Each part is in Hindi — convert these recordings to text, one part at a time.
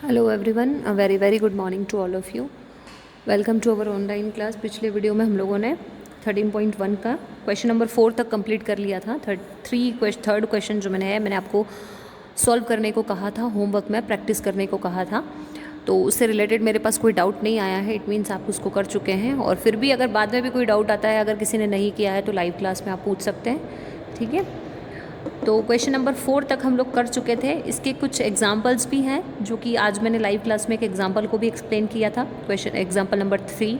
Hello everyone, a very very good morning to all of you. Welcome to our online class. पिछले वीडियो में हम लोगों ने 13.1 का क्वेश्चन नंबर 4 तक कंप्लीट कर लिया था। थर्ड क्वेश्चन जो मैंने आपको सॉल्व करने को कहा था, होमवर्क में प्रैक्टिस करने को कहा था, तो उससे रिलेटेड मेरे पास कोई डाउट नहीं आया है। इट मीन्स आप उसको कर चुके हैं, और फिर भी अगर बाद में भी कोई डाउट आता है, अगर किसी ने नहीं किया है, तो लाइव क्लास में आप पूछ सकते हैं। ठीक है, तो क्वेश्चन नंबर 4 तक हम लोग कर चुके थे। इसके कुछ एग्जाम्पल्स भी हैं जो कि आज मैंने लाइव क्लास में एक एग्जाम्पल को भी एक्सप्लेन किया था, क्वेश्चन एग्जाम्पल नंबर 3।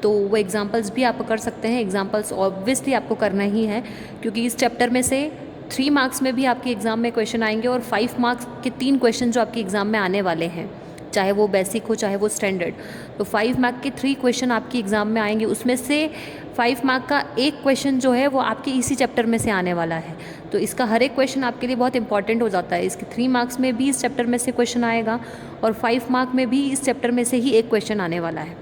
तो वो एग्जाम्पल्स भी आप कर सकते हैं। एग्जाम्पल्स ऑब्वियसली आपको करना ही है, क्योंकि इस चैप्टर में से 3 मार्क्स में भी आपके एग्ज़ाम में क्वेश्चन आएंगे, और 5 मार्क्स के 3 क्वेश्चन जो आपके एग्ज़ाम में आने वाले हैं, चाहे वो बेसिक हो चाहे वो स्टैंडर्ड। तो 5 मार्क के 3 क्वेश्चन आपके एग्ज़ाम में आएंगे। उसमें से 5 मार्क का एक क्वेश्चन जो है वो आपके इसी चैप्टर में से आने वाला है। तो इसका हर एक क्वेश्चन आपके लिए बहुत इंपॉर्टेंट हो जाता है। इसके 3 मार्क्स में भी इस चैप्टर में से क्वेश्चन आएगा, और 5 मार्क में भी इस चैप्टर में से ही एक क्वेश्चन आने वाला है।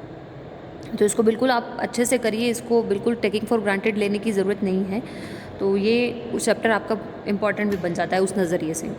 तो इसको बिल्कुल आप अच्छे से करिए, इसको बिल्कुल टेकिंग फॉर ग्रांटेड लेने की ज़रूरत नहीं है। तो ये उस चैप्टर आपका इम्पॉर्टेंट भी बन जाता है उस नज़रिए से।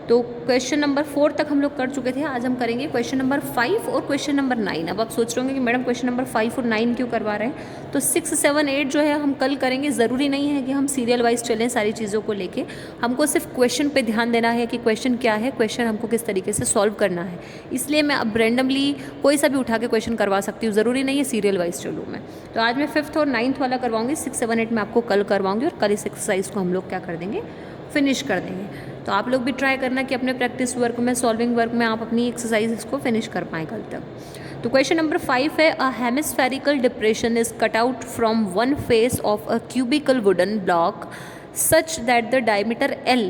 तो क्वेश्चन नंबर 4 तक हम लोग कर चुके थे। आज हम करेंगे क्वेश्चन नंबर 5 और क्वेश्चन नंबर 9। अब आप सोच रहे होंगे कि मैडम क्वेश्चन नंबर 5 और 9 क्यों करवा रहे हैं। तो 6, 7, 8 जो है हम कल करेंगे। ज़रूरी नहीं है कि हम सीरियल वाइज चलें सारी चीज़ों को लेके। हमको सिर्फ क्वेश्चन पे ध्यान देना है कि क्वेश्चन क्या है, क्वेश्चन हमको किस तरीके से सॉल्व करना है। इसलिए मैं अब रैंडमली कोई सा भी उठा के क्वेश्चन करवा सकती हूँ, ज़रूरी नहीं है सीरियल वाइज चलूँ मैं। तो आज मैं 5th और 9th वाला करवाऊँगी। 6, 7, 8 मैं आपको कल करवाऊँगी, और कल इस एक्सरसाइज को हम लोग क्या कर देंगे, फिनिश कर देंगे। तो आप लोग भी ट्राई करना कि अपने प्रैक्टिस वर्क में, सॉल्विंग वर्क में आप अपनी एक्सरसाइज को फिनिश कर पाएँ कल तक। तो क्वेश्चन नंबर 5 है, a hemispherical depression is cut out from one face of a cubical wooden block such that the diameter L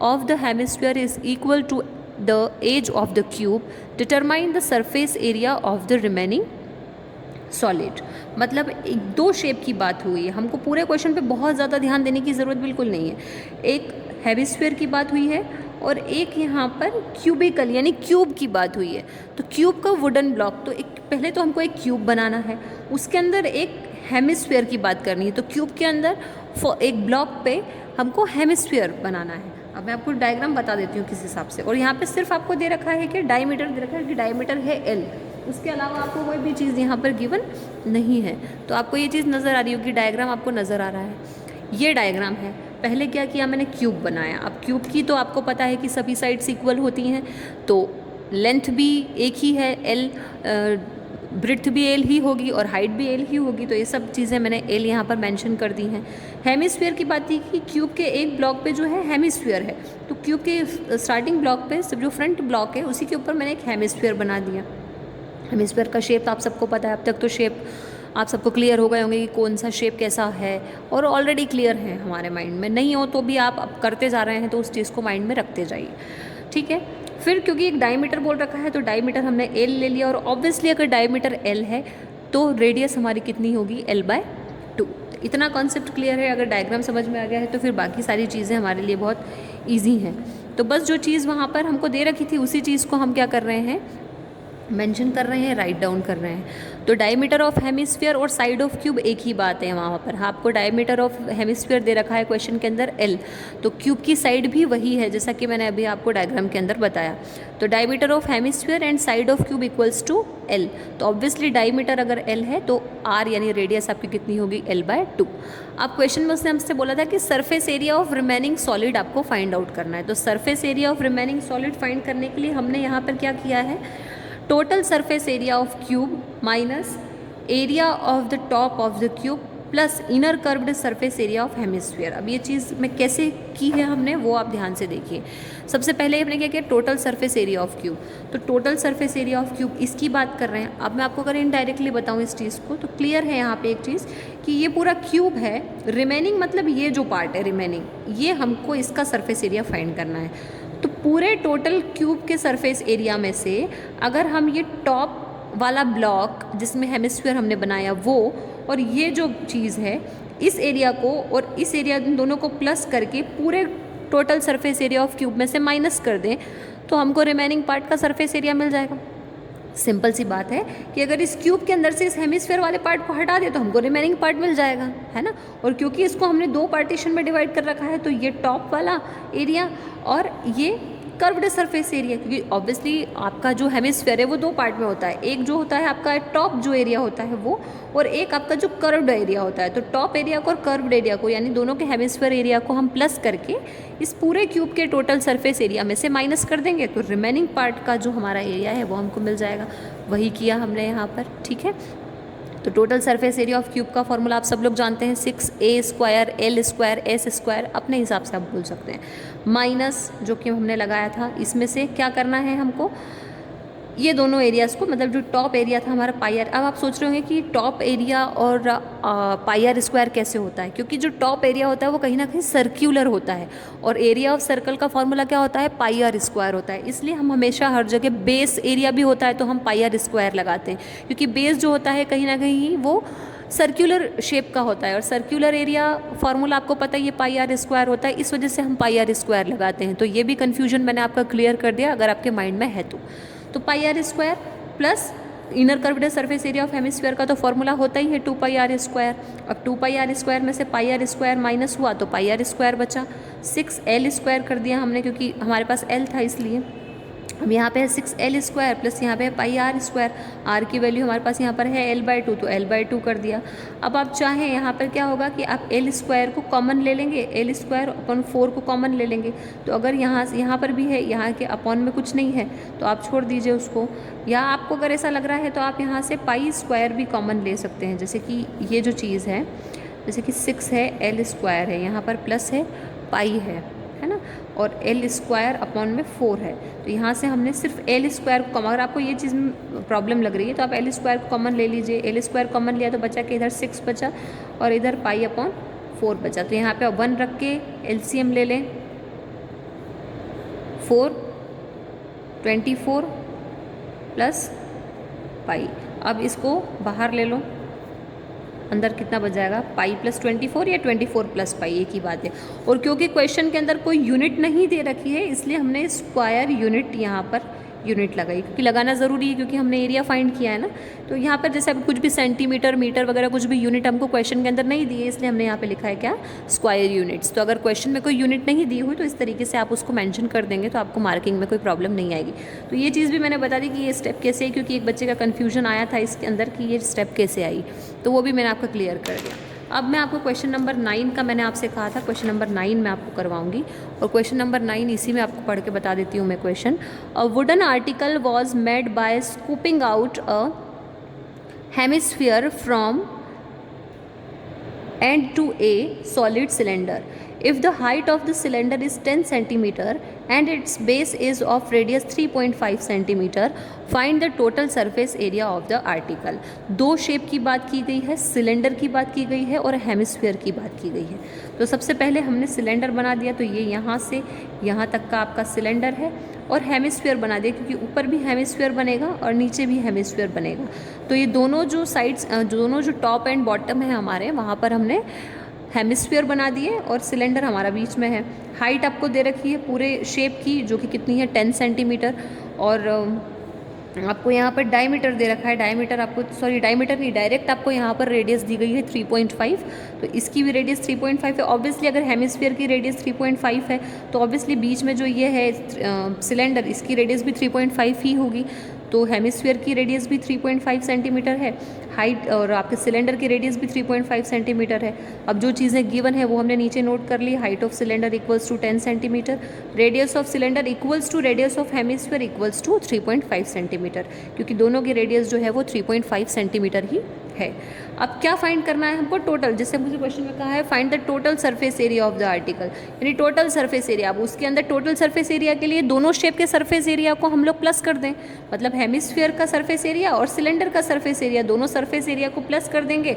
of the hemisphere is equal to the edge of the cube. Determine the surface area of the remaining solid. मतलब एक दो शेप की बात हुई है। हमको पूरे क्वेश्चन पे बहुत ज़्यादा ध्यान देने की ज़रूरत बिल्कुल नहीं है। एक हेमिस्फीयर की बात हुई है, और एक यहाँ पर क्यूबिकल यानी क्यूब की बात हुई है। तो क्यूब का वुडन ब्लॉक, तो एक पहले तो हमको एक क्यूब बनाना है, उसके अंदर एक हेमिस्फीयर की बात करनी है। तो क्यूब के अंदर एक ब्लॉक पे हमको हेमिस्फीयर बनाना है। अब मैं आपको डायग्राम बता देती हूँ किस हिसाब से। और यहाँ पे सिर्फ आपको दे रखा है कि डायमीटर दे रखा है, कि डायमीटर है L। उसके अलावा आपको कोई भी चीज़ यहाँ पर गिवन नहीं है। तो आपको ये चीज़ नज़र आ रही होगी, डायग्राम आपको नज़र आ रहा है। ये डायग्राम है। पहले क्या किया मैंने, क्यूब बनाया। अब क्यूब की तो आपको पता है कि सभी साइड्स इक्वल होती हैं, तो लेंथ भी एक ही है L, ब्रिथ भी L ही होगी, और हाइट भी L ही होगी। तो ये सब चीज़ें मैंने L यहाँ पर मेंशन कर दी हैं। हेमिस्फीयर की बात थी कि क्यूब के एक ब्लॉक पे जो है हेमिस्फीयर है, तो क्यूब के स्टार्टिंग ब्लॉक पे जो फ्रंट ब्लॉक है उसी के ऊपर मैंने एक हेमिस्फीयर बना दिया। हेमिस्फीयर का शेप आप सबको पता है। अब तक तो शेप आप सबको क्लियर हो गए होंगे कि कौन सा शेप कैसा है, और ऑलरेडी क्लियर है हमारे माइंड में। नहीं हो तो भी आप अब करते जा रहे हैं, तो उस चीज़ को माइंड में रखते जाइए। ठीक है, फिर क्योंकि एक डायमीटर बोल रखा है, तो डायमीटर हमने L ले लिया, और ऑब्वियसली अगर डायमीटर L है तो रेडियस हमारी कितनी होगी, L/2। इतना कॉन्सेप्ट क्लियर है। अगर डायग्राम समझ में आ गया है तो फिर बाकी सारी चीज़ें हमारे लिए बहुत ईजी हैं। तो बस जो चीज़ वहाँ पर हमको दे रखी थी उसी चीज़ को हम क्या कर रहे हैं, मेंशन कर रहे हैं, राइट डाउन कर रहे हैं। तो डायमीटर ऑफ हेमिस्फीयर और साइड ऑफ क्यूब एक ही बात है वहाँ पर। आपको डायमीटर ऑफ हेमिस्फीयर दे रखा है क्वेश्चन के अंदर L, तो क्यूब की साइड भी वही है, जैसा कि मैंने अभी आपको डायग्राम के अंदर बताया। तो diameter of hemisphere and side of cube equals to L। तो ऑब्वियसली डायमीटर अगर L है तो R यानी रेडियस आपकी कितनी होगी, L/2। अब क्वेश्चन में उसने हमसे बोला था कि surface area of remaining solid आपको फाइंड आउट करना है। तो surface area of remaining solid find करने के लिए हमने यहाँ पर क्या किया है, total surface area of cube minus area of the top of the cube plus inner curved surface area of hemisphere. अब ये चीज़ में कैसे की है हमने, वो आप ध्यान से देखिए। सबसे पहले हमने क्या किया, total surface area of cube. तो total surface area of cube इसकी बात कर रहे हैं। अब मैं आपको अगर इनडायरेक्टली बताऊँ इस चीज़ को, तो क्लियर है यहाँ पे एक चीज़ कि ये पूरा क्यूब है। रिमेनिंग मतलब ये जो पार्ट है रिमेनिंग, ये हमको इसका सरफेस एरिया फाइंड करना है। तो पूरे टोटल क्यूब के सरफेस एरिया में से अगर हम ये टॉप वाला ब्लॉक जिसमें हेमिस्फीयर हमने बनाया वो, और ये जो चीज़ है, इस एरिया को और इस एरिया दोनों को प्लस करके पूरे total surface area of cube में से माइनस कर दें, तो हमको रिमेनिंग पार्ट का सरफेस एरिया मिल जाएगा। सिंपल सी बात है कि अगर इस क्यूब के अंदर से इस हेमिस्फीयर वाले पार्ट को हटा दे तो हमको रिमेनिंग पार्ट मिल जाएगा, है ना। और क्योंकि इसको हमने दो पार्टीशन में डिवाइड कर रखा है, तो ये टॉप वाला एरिया और ये कर्व्ड सरफेस एरिया, क्योंकि ऑब्वियसली आपका जो हेमिस्फीयर है वो दो पार्ट में होता है, एक जो होता है आपका टॉप जो एरिया होता है वो, और एक आपका जो कर्व्ड एरिया होता है। तो टॉप एरिया को और कर्व्ड एरिया को, यानी दोनों के हेमिस्फीयर एरिया को हम प्लस करके इस पूरे क्यूब के टोटल सरफेस एरिया में से माइनस कर देंगे, तो रिमेनिंग पार्ट का जो हमारा एरिया है वो हमको मिल जाएगा। वही किया हमने यहाँ पर, ठीक है। तो total surface area of cube का फॉर्मूला आप सब लोग जानते हैं, 6a² L² S², अपने हिसाब से आप बोल सकते हैं, माइनस जो कि हमने लगाया था, इसमें से क्या करना है हमको, ये दोनों एरियाज़ को, मतलब जो टॉप एरिया था हमारा पाई आर। अब आप सोच रहे होंगे कि टॉप एरिया और पाई आर स्क्वायर कैसे होता है, क्योंकि जो टॉप एरिया होता है वो कहीं ना कहीं सर्क्यूलर होता है, और एरिया ऑफ सर्कल का फॉर्मूला क्या होता है, पाई आर स्क्वायर होता है। इसलिए हम हमेशा हर जगह बेस एरिया भी होता है तो हम पाई आर स्क्वायर लगाते हैं, क्योंकि बेस जो होता है कहीं ना कहीं वो सर्क्यूलर शेप का होता है, और सर्क्यूलर एरिया फार्मूला आपको पता है ये पाई आर स्क्वायर होता है, इस वजह से हम पाई आर स्क्वायर लगाते हैं। तो ये भी कन्फ्यूजन मैंने आपका क्लियर कर दिया अगर आपके माइंड में है तो pi R square plus inner curved surface area of hemisphere का तो फॉर्मूला होता ही है 2 पाई आर स्क्वायर। अब 2 पाई आर स्क्वायर में से पाई आर स्क्वायर माइनस हुआ तो पाई आर स्क्वायर बचा, 6l² कर दिया हमने क्योंकि हमारे पास l था इसलिए। अब यहाँ पे है 6l² प्लस यहाँ पे है पाई आर स्क्वायर, आर की वैल्यू हमारे पास यहाँ पर है l/2 तो l/2 कर दिया। अब आप चाहें यहाँ पर क्या होगा कि आप l² को कॉमन ले लेंगे, l²/4 को कॉमन ले लेंगे, तो अगर यहाँ पर भी है, यहाँ के अपॉन में कुछ नहीं है तो आप छोड़ दीजिए उसको, या आपको अगर ऐसा लग रहा है तो आप यहाँ से पाई² भी कॉमन ले सकते हैं। जैसे कि ये जो चीज़ है, जैसे कि 6 है, l² है, यहाँ पर प्लस है, पाई है ना, और l²/4 है, तो यहाँ से हमने सिर्फ l² को, अगर आपको ये चीज़ में प्रॉब्लम लग रही है तो आप l² को कॉमन ले लीजिए, l² कॉमन लिया तो बचा कि इधर 6 बचा और इधर पाई/4 बचा, तो यहाँ पे 1 रख के LCM ले लें, 4 24 प्लस पाई। अब इसको बाहर ले लो, अंदर कितना बच जाएगा, पाई प्लस 24 या 24 प्लस पाई, एक ही बात है। और क्योंकि क्वेश्चन के अंदर कोई यूनिट नहीं दे रखी है इसलिए हमने स्क्वायर यूनिट यहाँ पर यूनिट लगाई, क्योंकि लगाना ज़रूरी है क्योंकि हमने एरिया फाइंड किया है ना। तो यहाँ पर जैसे अब कुछ भी सेंटीमीटर, मीटर वगैरह कुछ भी यूनिट हमको क्वेश्चन के अंदर नहीं दी है, इसलिए हमने यहाँ पे लिखा है क्या, स्क्वायर यूनिट्स। तो अगर क्वेश्चन में कोई यूनिट नहीं दी हुई तो इस तरीके से आप उसको मेंशन कर देंगे तो आपको मार्किंग में कोई प्रॉब्लम नहीं आएगी। तो ये चीज़ भी मैंने बता दी कि ये स्टेप कैसे है, क्योंकि एक बच्चे का कन्फ्यूजन आया था इसके अंदर कि ये स्टेप कैसे आई, तो वो भी मैंने आपका क्लियर कर दिया। अब मैं आपको क्वेश्चन नंबर 9 का, मैंने आपसे कहा था क्वेश्चन नंबर 9 मैं आपको करवाऊंगी, और क्वेश्चन नंबर 9 इसी में आपको पढ़ के बता देती हूँ मैं question. A wooden article was made by scooping out a hemisphere from end to a solid cylinder. If the height of the cylinder is 10 centimeter and its base is of radius 3.5 centimeter, find the total surface area of the article. दो शेप की बात की गई है, सिलेंडर की बात की गई है और हेमिस्फीयर की बात की गई है। तो सबसे पहले हमने सिलेंडर बना दिया, तो ये यहाँ से यहाँ तक का आपका सिलेंडर है, और हेमिस्फीयर बना दिया क्योंकि ऊपर भी हेमिस्फीयर बनेगा और नीचे भी हेमिस्फीयर बनेगा। तो ये दोनों जो साइड्स, दोनों जो टॉप एंड बॉटम है हमारे, वहाँ पर हमने हेमिस्फीयर बना दिए और सिलेंडर हमारा बीच में है। हाइट आपको दे रखी है पूरे शेप की, जो कि कितनी है 10 सेंटीमीटर, और आपको यहाँ पर डायमीटर दे रखा है, डायमीटर आपको, सॉरी डायमीटर नहीं, डायरेक्ट आपको यहाँ पर रेडियस दी गई है 3.5, तो इसकी भी रेडियस 3.5 है। ऑब्वियसली अगर हेमिस्फीयर की रेडियस 3.5 है तो ऑब्वियसली बीच में जो ये है सिलेंडर, इसकी रेडियस भी 3.5 ही होगी, तो हेमिस्फीयर की रेडियस भी 3.5 सेंटीमीटर है, हाइट और आपके सिलेंडर की रेडियस भी 3.5 सेंटीमीटर है। अब जो चीज़ें गिवन है वो हमने नीचे नोट कर ली, height of cylinder equals to 10 centimetre, radius of cylinder equals to radius of hemisphere equals to 3.5 centimetre, क्योंकि दोनों की रेडियस जो है वो 3.5 सेंटीमीटर ही है। अब क्या फाइंड करना है हमको, टोटल, जैसे मुझे क्वेश्चन में कहा है find the total surface area of the article, यानी टोटल सरफेस एरिया। अब उसके अंदर टोटल सरफेस एरिया के लिए दोनों शेप के सरफेस एरिया को हम लोग प्लस कर दें, मतलब हेमिस्फीयर का सरफेस एरिया और सिलेंडर का सरफेस एरिया, दोनों सरफेस एरिया को प्लस कर देंगे,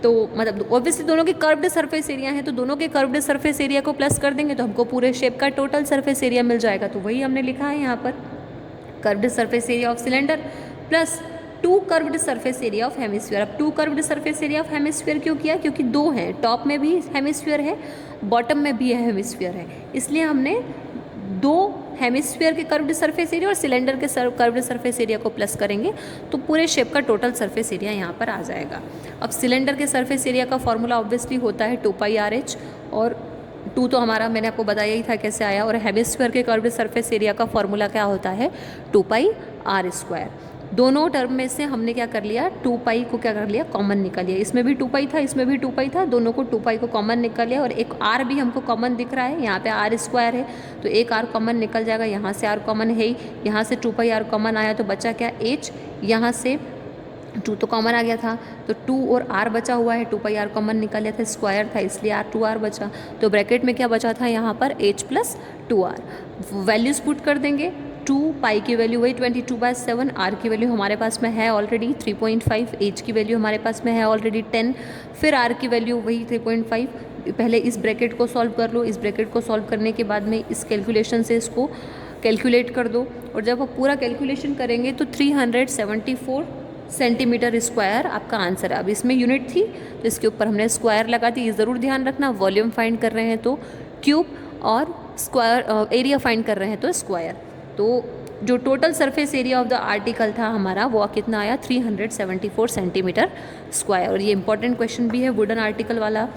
तो मतलब ऑब्वियसली दोनों के कर्व्ड सरफेस एरिया है, तो दोनों के कर्व्ड सरफेस एरिया को प्लस कर देंगे तो हमको पूरे शेप का टोटल सरफेस एरिया मिल जाएगा। तो वही हमने लिखा है यहाँ पर, curved surface area of cylinder plus 2 curved surface area of hemisphere. अब 2 curved surface area of hemisphere क्यों किया, क्योंकि 2 हैं, टॉप में भी हेमिस्फीयर है, बॉटम में भी हेमिस्फीयर है, इसलिए हमने 2 हेमिस्फीयर के कर्व्ड सरफेस एरिया और सिलेंडर के कर्व्ड सरफेस एरिया को प्लस करेंगे तो पूरे शेप का टोटल सरफेस एरिया यहाँ पर आ जाएगा। अब सिलेंडर के सरफेस एरिया का फॉर्मूला ऑब्वियसली होता है 2πRh, और 2 तो हमारा मैंने आपको बताया ही था कैसे आया। और हेमिस्फीयर के कर्व्ड सरफेस एरिया का फॉर्मूला क्या होता है, 2πr²। दोनों टर्म में से हमने क्या कर लिया, 2π को क्या कर लिया, कॉमन निकाल लिया। इसमें भी 2π था, इसमें भी 2π था, दोनों को 2π को कॉमन निकाल लिया। और एक r भी हमको कॉमन दिख रहा है, यहाँ पे r² है तो एक r कॉमन निकल जाएगा। यहाँ से r कॉमन है ही, यहाँ से 2πr कॉमन आया तो बचा क्या, h। यहाँ से 2 तो कॉमन आ गया था तो 2 और r बचा हुआ है, 2πr कॉमन निकल लिया था, स्क्वायर था इसलिए r2r बचा। तो ब्रैकेट में क्या बचा था यहाँ पर, h + 2r। वैल्यूज़ पुट कर देंगे। 2π की वैल्यू वही 22/7, r की वैल्यू हमारे पास में है ऑलरेडी 3.5, h की वैल्यू हमारे पास में है ऑलरेडी 10, फिर r की वैल्यू वही 3.5। पहले इस ब्रैकेट को सॉल्व कर लो, इस ब्रैकेट को सॉल्व करने के बाद में इस कैलकुलेशन से इसको कैलकुलेट कर दो। और जब आप पूरा कैलकुलेशन करेंगे तो 374 सेंटीमीटर स्क्वायर आपका आंसर है। अब इसमें यूनिट थी तो इसके ऊपर हमने स्क्वायर लगा दी। ये ज़रूर ध्यान रखना, वॉल्यूम फाइंड कर रहे हैं तो क्यूब, और स्क्वायर एरिया फाइंड कर रहे हैं तो स्क्वायर। तो जो total surface area of the article था हमारा वो कितना आया, 374 सेंटीमीटर स्क्वायर। और ये इंपॉर्टेंट क्वेश्चन भी है वुडन आर्टिकल वाला,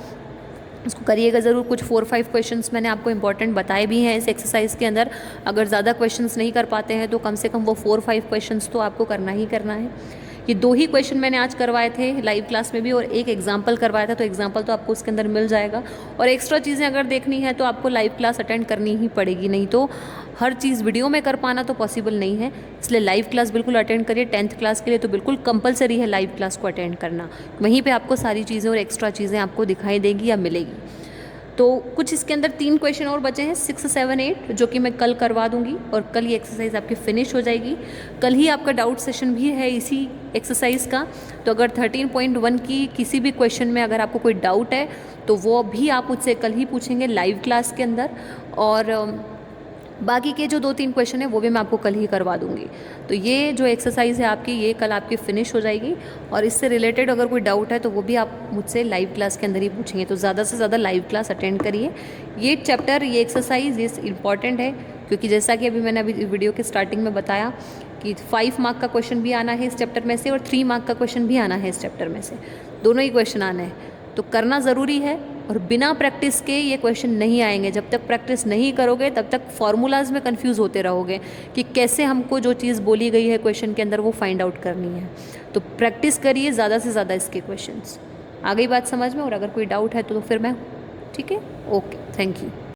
इसको करिएगा ज़रूर। कुछ 4-5 क्वेश्चंस मैंने आपको इंपॉर्टेंट बताए भी हैं इस एक्सरसाइज के अंदर। अगर ज़्यादा क्वेश्चंस नहीं कर पाते हैं तो कम से कम वो 4-5 क्वेश्चंस तो आपको करना ही करना है। ये 2 ही क्वेश्चन मैंने आज करवाए थे लाइव क्लास में भी, और एक एग्जाम्पल करवाया था, तो एग्जाम्पल तो आपको उसके अंदर मिल जाएगा। और एक्स्ट्रा चीज़ें अगर देखनी है तो आपको लाइव क्लास अटेंड करनी ही पड़ेगी, नहीं तो हर चीज़ वीडियो में कर पाना तो पॉसिबल नहीं है। इसलिए लाइव क्लास बिल्कुल अटेंड करिए। 10th क्लास के लिए तो बिल्कुल कंपलसरी है लाइव क्लास को अटेंड करना। वहीं पे आपको सारी चीज़ें और एक्स्ट्रा चीज़ें आपको दिखाई देगी या मिलेगी। तो कुछ इसके अंदर 3 क्वेश्चन और बचे हैं, 6, 7, 8, जो कि मैं कल करवा दूंगी और कल ये एक्सरसाइज आपकी फिनिश हो जाएगी। कल ही आपका डाउट सेशन भी है इसी एक्सरसाइज का। तो अगर 13.1 की किसी भी क्वेश्चन में अगर आपको कोई डाउट है तो वो भी आप मुझसे कल ही पूछेंगे लाइव क्लास के अंदर। और बाकी के जो 2-3 क्वेश्चन है वो भी मैं आपको कल ही करवा दूंगी। तो ये जो एक्सरसाइज है आपकी, ये कल आपकी फिनिश हो जाएगी। और इससे रिलेटेड अगर कोई डाउट है तो वो भी आप मुझसे लाइव क्लास के अंदर ही पूछेंगे। तो ज़्यादा से ज़्यादा लाइव क्लास अटेंड करिए। ये चैप्टर, ये एक्सरसाइज ये इंपॉर्टेंट है, क्योंकि जैसा कि अभी मैंने अभी वीडियो के स्टार्टिंग में बताया कि 5 मार्क का क्वेश्चन भी आना है इस चैप्टर में से और 3 मार्क का क्वेश्चन भी आना है इस चैप्टर में से। दोनों ही क्वेश्चन आने हैं, तो करना ज़रूरी है। और बिना प्रैक्टिस के ये क्वेश्चन नहीं आएंगे। जब तक प्रैक्टिस नहीं करोगे तब तक फॉर्मूलाज में कंफ्यूज होते रहोगे कि कैसे हमको जो चीज़ बोली गई है क्वेश्चन के अंदर वो फाइंड आउट करनी है। तो प्रैक्टिस करिए ज़्यादा से ज़्यादा इसके क्वेश्चंस। आ गई बात समझ में? और अगर कोई डाउट है तो फिर मैं, ठीक है, ओके, थैंक यू।